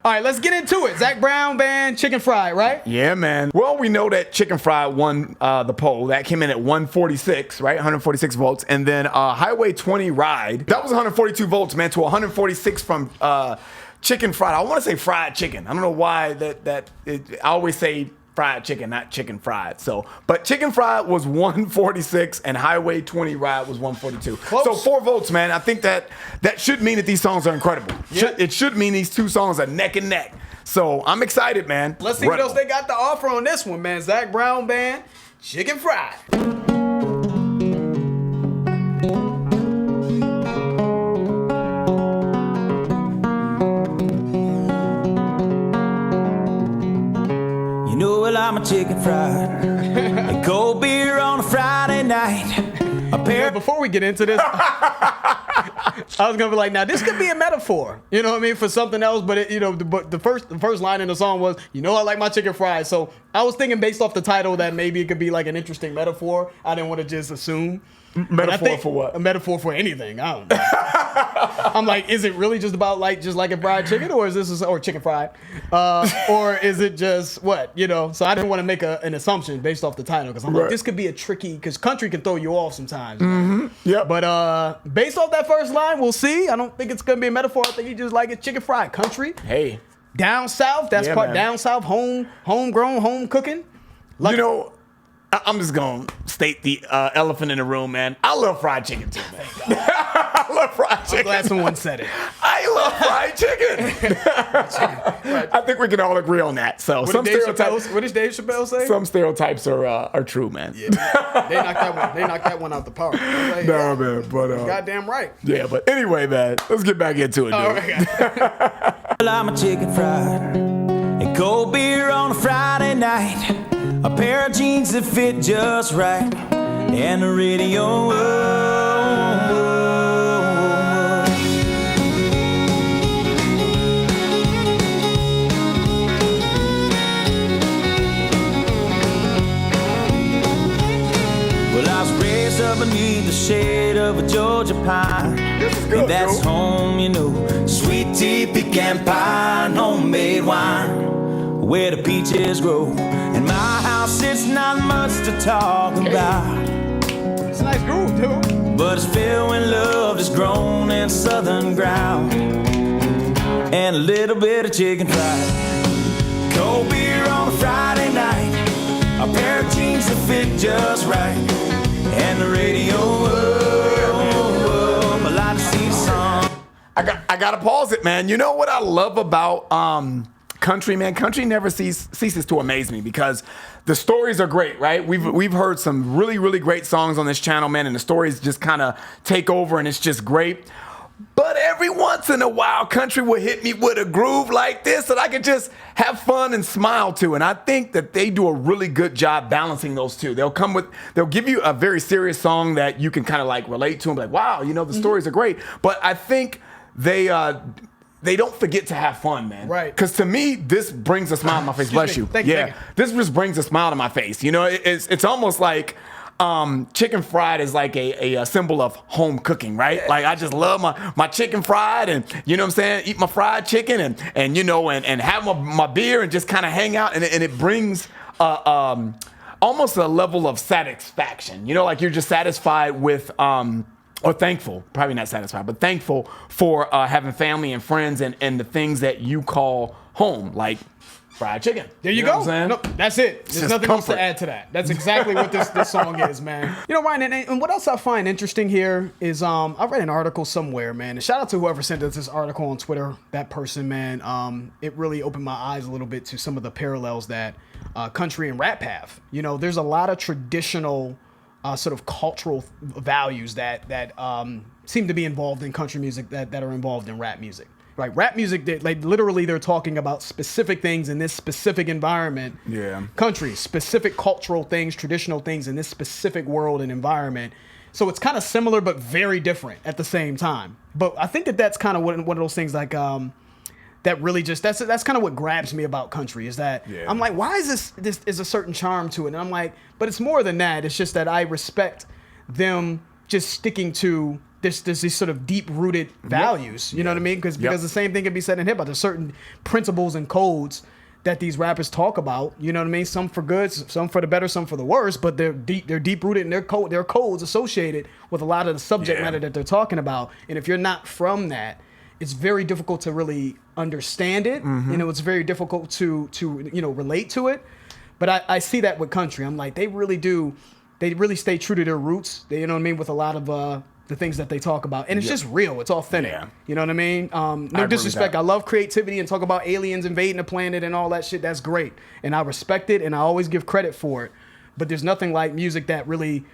All right, let's get into it. Zac Brown Band, Chicken Fried, right? Yeah, man. Well, we know that Chicken Fried won the poll. That came in at 146, right? 146 votes. And then Highway 20 Ride, that was 142 votes, man, to 146 from Chicken Fried. I want to say fried chicken. I don't know why I always say fried chicken, not chicken fried. So, but Chicken Fried was 146 and Highway 20 Ride was 142. Close. So 4 votes, man. I think that should mean that these songs are incredible. Yeah. It should mean these two songs are neck and neck. So I'm excited, man. Let's see what else they got to offer on this one, man. Zac Brown Band, Chicken Fried. You know, well, I'm a chicken fried. A cold beer on a Friday night. Before we get into this, I was gonna be like, now this could be a metaphor, you know what I mean, for something else. But the first line in the song was, you know, I like my chicken fried. So I was thinking based off the title that maybe it could be like an interesting metaphor. I didn't want to just assume. Metaphor for what? A metaphor for anything. I don't know. I'm like, is it really just about just like a fried chicken, or is this or chicken fried, or is it just what, you know? So I didn't want to make an assumption based off the title, because I'm like, this could be a tricky, because country can throw you off sometimes. Mm-hmm. Yeah. But based off that first line, we'll see. I don't think it's gonna be a metaphor. I think you just like it chicken fried. Country. Hey. Down south. That's Yeah, part man. down south. Homegrown, home cooking. You know, I'm just going to state the elephant in the room, man. I love fried chicken too, man. I love fried chicken. I'm glad someone said it. I love fried chicken. I think we can all agree on that. So What some did Dave stereotypes, Chappelle say? some stereotypes are true, man. Yeah, they knocked that one out the park. Like, No, man, but goddamn right. yeah, but anyway, man, let's get back into it, dude. All right. Well, I'm a chicken fried. A cold beer on a Friday night. A pair of jeans that fit just right. And the radio. Well, I was raised up beneath the shade of a Georgia pine. This is good, And that's dude. home, you know. Sweet tea, pecan pie, and homemade wine, where the peaches grow. In my house, it's not much to talk about, It's a nice groove, dude. but it's filled with love that's grown in southern ground, and a little bit of chicken fried. Cold beer on a Friday night, a pair of jeans that fit just right, and the radio. I like to see the sun. I gotta pause it, man. You know what I love about country, man? Country never ceases to amaze me, because the stories are great, right? We've heard some really, really great songs on this channel, man, and the stories just kind of take over, and it's just great. But every once in a while, country will hit me with a groove like this that I can just have fun and smile to. And I think that they do a really good job balancing those two. They'll give you a very serious song that you can kind of like relate to and be like, wow, you know, the stories are great. But I think they don't forget to have fun, man. Right. Because to me, this brings a smile to my face. Excuse Bless me. you. Thank you, Yeah. thank you. This just brings a smile to my face. You know, it's almost like chicken fried is like a symbol of home cooking, right? Like, I just love my chicken fried, and you know what I'm saying? Eat my fried chicken and you know, and have my beer and just kind of hang out. And it brings almost a level of satisfaction. You know, like you're just satisfied with or thankful, probably not satisfied, but thankful for having family and friends and the things that you call home, like fried chicken. There you know go. what I'm saying? No, that's it. There's just nothing else comfort. to add to that. That's exactly what this song is, man. You know, Ryan, and what else I find interesting here is I read an article somewhere, man. And shout out to whoever sent us this article on Twitter. That person, man. It really opened my eyes a little bit to some of the parallels that country and rap have. You know, there's a lot of traditional sort of cultural values that seem to be involved in country music that are involved in rap music. Right, rap music, like literally they're talking about specific things in this specific environment. Yeah. Country, specific cultural things, traditional things in this specific world and environment. So it's kind of similar but very different at the same time. But I think that's kind of one of those things like that really just that's kind of what grabs me about country is that I'm like, why is this is a certain charm to it? And I'm like, but it's more than that. It's just that I respect them just sticking to there's these sort of deep rooted values. You know what I mean? Because the same thing can be said in hip hop. There's certain principles and codes that these rappers talk about. You know what I mean? Some for good, some for the better, some for the worse. But they're deep rooted in their codes associated with a lot of the subject matter that they're talking about. And if you're not from that, it's very difficult to really understand it. You know, it's very difficult to relate to it. But I see that with country. I'm like, they really stay true to their roots. They, you know what I mean, with a lot of the things that they talk about. And it's just real. It's authentic. Yeah. You know what I mean? No disrespect. I love creativity and talk about aliens invading the planet and all that shit. That's great. And I respect it and I always give credit for it. But there's nothing like music that really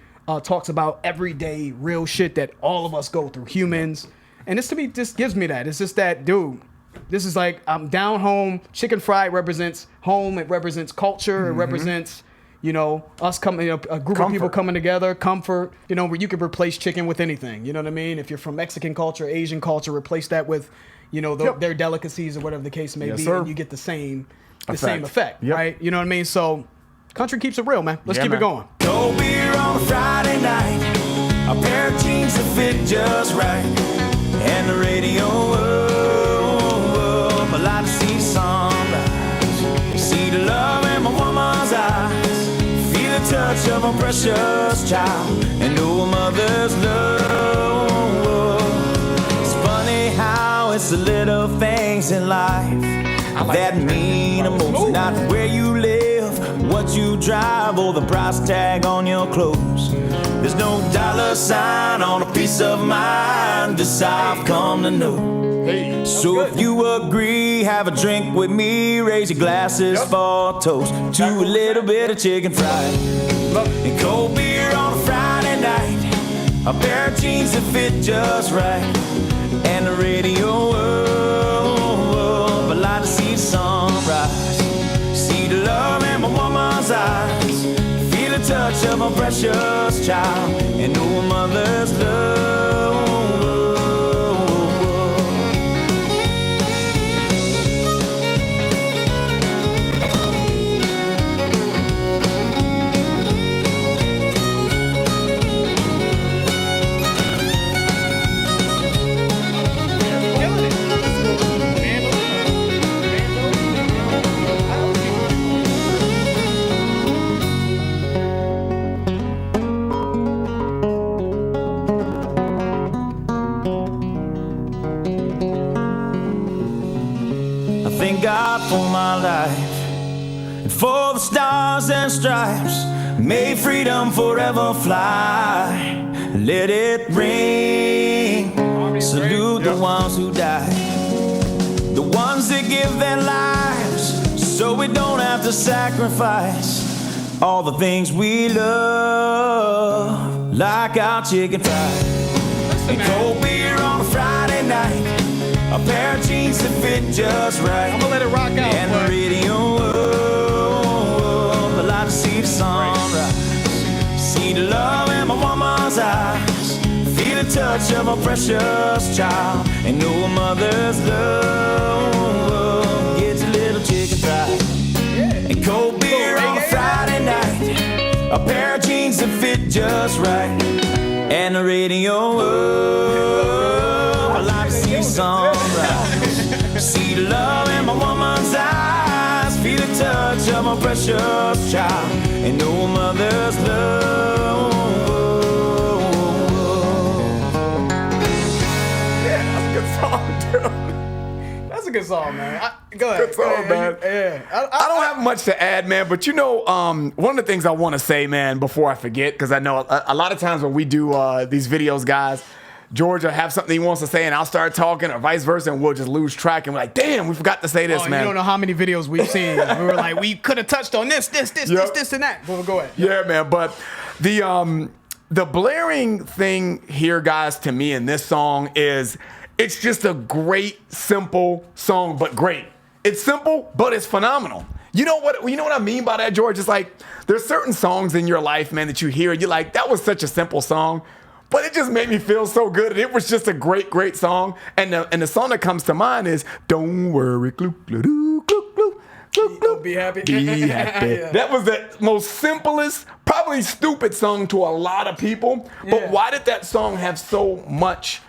talks about everyday real shit that all of us go through, humans. And this to me just gives me that. It's just that, dude, this is like, I'm down home. Chicken fried represents home. It represents culture. It represents, you know, us coming, a group of people coming together, comfort, you know, where you could replace chicken with anything. You know what I mean? If you're from Mexican culture, Asian culture, replace that with, you know, their delicacies or whatever the case may be, and you get the same effect, right? You know what I mean? So country keeps it real, man. Let's keep it going. Cold beer on a Friday night, a pair of jeans that fit just right, and the radio up, I like to see sunrise, see the love in my woman's eyes, feel the touch of a precious child, and know a mother's love. It's funny how it's the little things in life that mean the most, not where you live, what you drive, or the price tag on your clothes. There's no dollar sign on a piece of mind, this I've come to know. So if you agree, have a drink with me, raise your glasses for a toast to a little bit of chicken fried and cold beer on a Friday night, a pair of jeans that fit just right, and the radio up, I like to see the sunrise, see the love in my woman's eyes, feel the touch of a precious child, and know a mother's love. Thank God for my life and for the stars and stripes. May freedom forever fly. Let it ring. Salute the ones who died, the ones that give their lives so we don't have to sacrifice all the things we love, like our chicken fried and cold beer on a Friday night, a pair of jeans that fit just right. I'm gonna let it rock out. And the radio up, I like to see the sunrise, see the love in my woman's eyes, feel the touch of a precious child, and know a mother's love. Get your little chicken fried and cold beer on a Friday night, a pair of jeans that fit just right, and the radio up, I like to see sunrise, see the love in my woman's eyes, feel the touch of my precious child, and know a mother's love. Yeah, that's a good song, dude. That's a good song, man. Go ahead. Good song, man. Yeah. I don't have much to add, man, but you know, one of the things I want to say, man, before I forget, because I know a lot of times when we do these videos, guys, George will have something he wants to say, and I'll start talking, or vice versa, and we'll just lose track, and we're like, damn, we forgot to say this, man. You don't know how many videos we've seen. We were like, we could have touched on this, and that. But go ahead. Yeah, man, but the blaring thing here, guys, to me in this song is it's just a great, simple song, but great. It's simple, but it's phenomenal. You know what I mean by that, George? It's like there's certain songs in your life, man, that you hear, and you're like, that was such a simple song, but it just made me feel so good. It was just a great, great song. And the song that comes to mind is "Don't Worry, Glue, Glue, Glue, Glue, Glue, Be happy. Be happy. Yeah. That was the most simplest, probably stupid song to a lot of people. But Yeah. why did that song have so much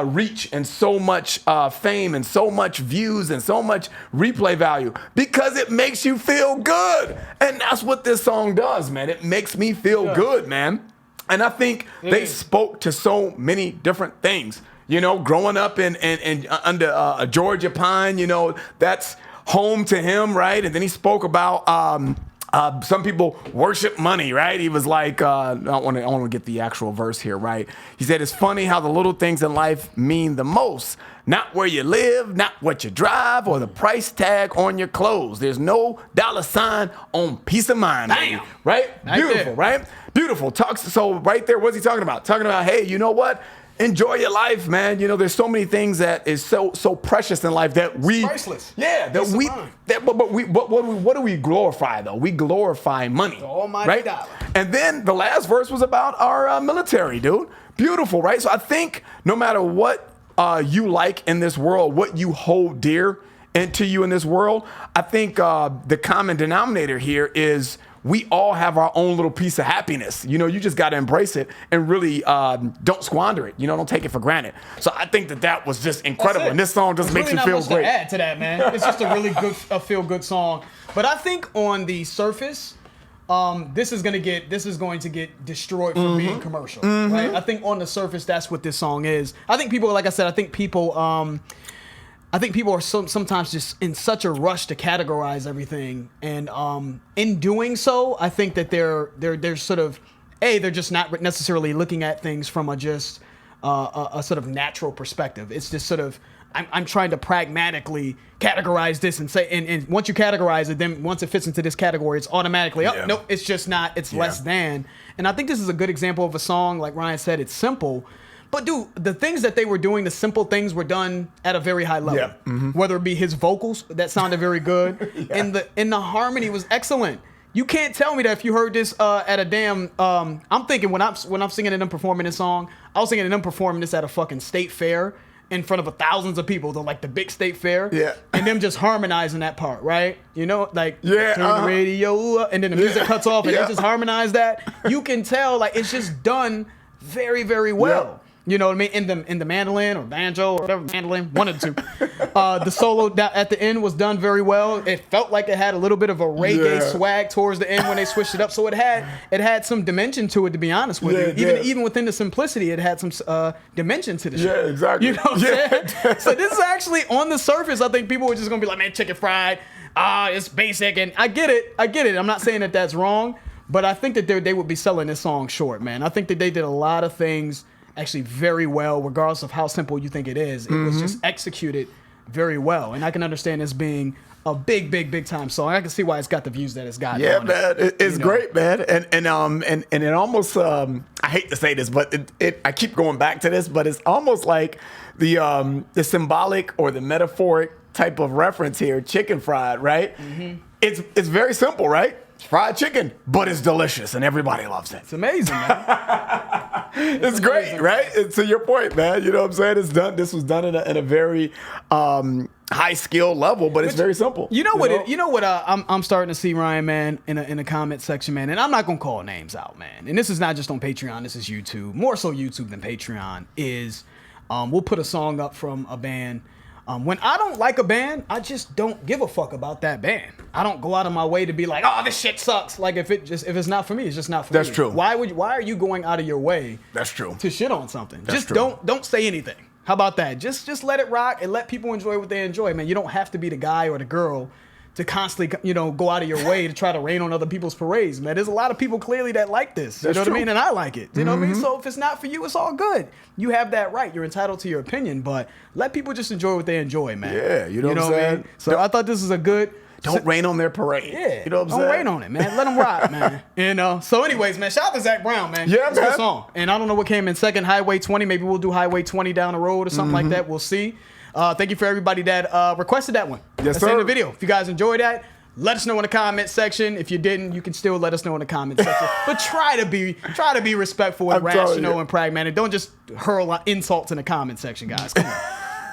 reach and so much fame and so much views and so much replay value? Because it makes you feel good. And that's what this song does, man. It makes me feel good, man. And I think they spoke to so many different things. You know, growing up in under a Georgia pine, you know, that's home to him, right? And then he spoke about some people worship money, right? He was like, I want to get the actual verse here, right? He said, it's funny how the little things in life mean the most. Not where you live, not what you drive, or the price tag on your clothes. There's no dollar sign on peace of mind. Damn. Right? Right Beautiful, there. right? Beautiful. So right there, what's he talking about? Talking about, hey, you know what? Enjoy your life, man. You know, there's so many things that is so precious in life that we priceless. Yeah, that Peace of we mind. that but what do we glorify though? We glorify money. The almighty dollar. And then the last verse was about our military, dude. Beautiful, right? So I think no matter what you like in this world, what you hold dear into you in this world, I think the common denominator here is we all have our own little piece of happiness. You know, you just got to embrace it and really don't squander it. You know, don't take it for granted. So I think that was just incredible. And this song just There's makes really me feel not much great. to add to that, man. It's just a really good, feel good song. But I think on the surface, this is going to get destroyed for being commercial, right? I think on the surface, that's what this song is. I think people, like I said, I think people are sometimes just in such a rush to categorize everything, and in doing so, I think that they're sort of they're just not necessarily looking at things from a sort of natural perspective. It's just sort of I'm trying to pragmatically categorize this and say, and once you categorize it, then once it fits into this category, it's automatically nope, it's just not. It's less than. And I think this is a good example of a song, like Ryan said, it's simple. But dude, the things that they were doing, the simple things were done at a very high level. Yeah. Mm-hmm. Whether it be his vocals, that sounded very good, and the harmony was excellent. You can't tell me that if you heard this at a damn. I'm thinking when I'm singing and them performing this song, I was singing and them performing this at a fucking state fair in front of thousands of people, the big state fair. Yeah. And them just harmonizing that part, right? You know, like Yeah, turn the radio up, and then the music cuts off, and Yeah. they just harmonize that. You can tell, like, it's just done very, very well. Yeah. You know what I mean? In the mandolin or banjo or whatever, mandolin, one of the two. The solo at the end was done very well. It felt like it had a little bit of a reggae swag towards the end when they switched it up. So it had some dimension to it, to be honest with you. Even within the simplicity, it had some dimension to the shit. Yeah, exactly. You know what I'm saying? So this is actually, on the surface, I think people were just gonna be like, man, chicken fried. It's basic, and I get it. I'm not saying that that's wrong, but I think that they would be selling this song short, man. I think that they did a lot of things actually very well, regardless of how simple you think it is. It was just executed very well, and I can understand this being a big time song. I can see why it's got the views that it's got. Yeah, on man, it's you know. great, man, and it almost I hate to say this, but I keep going back to this, but it's almost like the symbolic or the metaphoric type of reference here, chicken fried, right? It's very simple, right? It's fried chicken, but it's delicious and everybody loves it. It's amazing, man. It's great, right? And to your point, man, you know what I'm saying? It's done. This was done in a very high skill level, but it's very simple. You know what? I'm starting to see, Ryan, man, in the comment section, man, and I'm not gonna call names out, man. And this is not just on Patreon. This is YouTube, more so YouTube than Patreon. We'll put a song up from a band. When I don't like a band, I just don't give a fuck about that band. I don't go out of my way to be like, oh, this shit sucks. Like if it's not for me, it's just not for me. That's true. Why are you going out of your way? That's true. To shit on something. That's Just true. don't say anything. How about that? Just let it rock and let people enjoy what they enjoy, man. You don't have to be the guy or the girl to constantly, go out of your way to try to rain on other people's parades, man. There's a lot of people clearly that like this. You know what I mean? And I like it. You know what I mean? So if it's not for you, it's all good. You have that right. You're entitled to your opinion, but let people just enjoy what they enjoy, man. Yeah, you know what I'm I saying? mean? So I thought this was a good. Don't rain on their parade. Yeah, You know what I'm don't saying? rain on it, man. Let them rock, man. So anyways, man, shout out to Zach Brown, man. Yeah, It's a man. good song. And I don't know what came in second, Highway 20. Maybe we'll do Highway 20 down the road or something like that. We'll see. Thank you for everybody that requested that one. Yes, That's in the sir. video. If you guys enjoyed that, let us know in the comment section. If you didn't, you can still let us know in the comment section. But try to be respectful and I'm telling rational you. and pragmatic. Don't just hurl insults in the comment section, guys. Come on.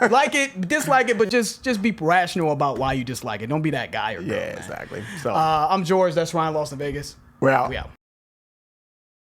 Like it, dislike it, but just be rational about why you dislike it. Don't be that guy or girl. Yeah, man. exactly. So I'm George. That's Ryan Lost in Vegas. we're out. We out.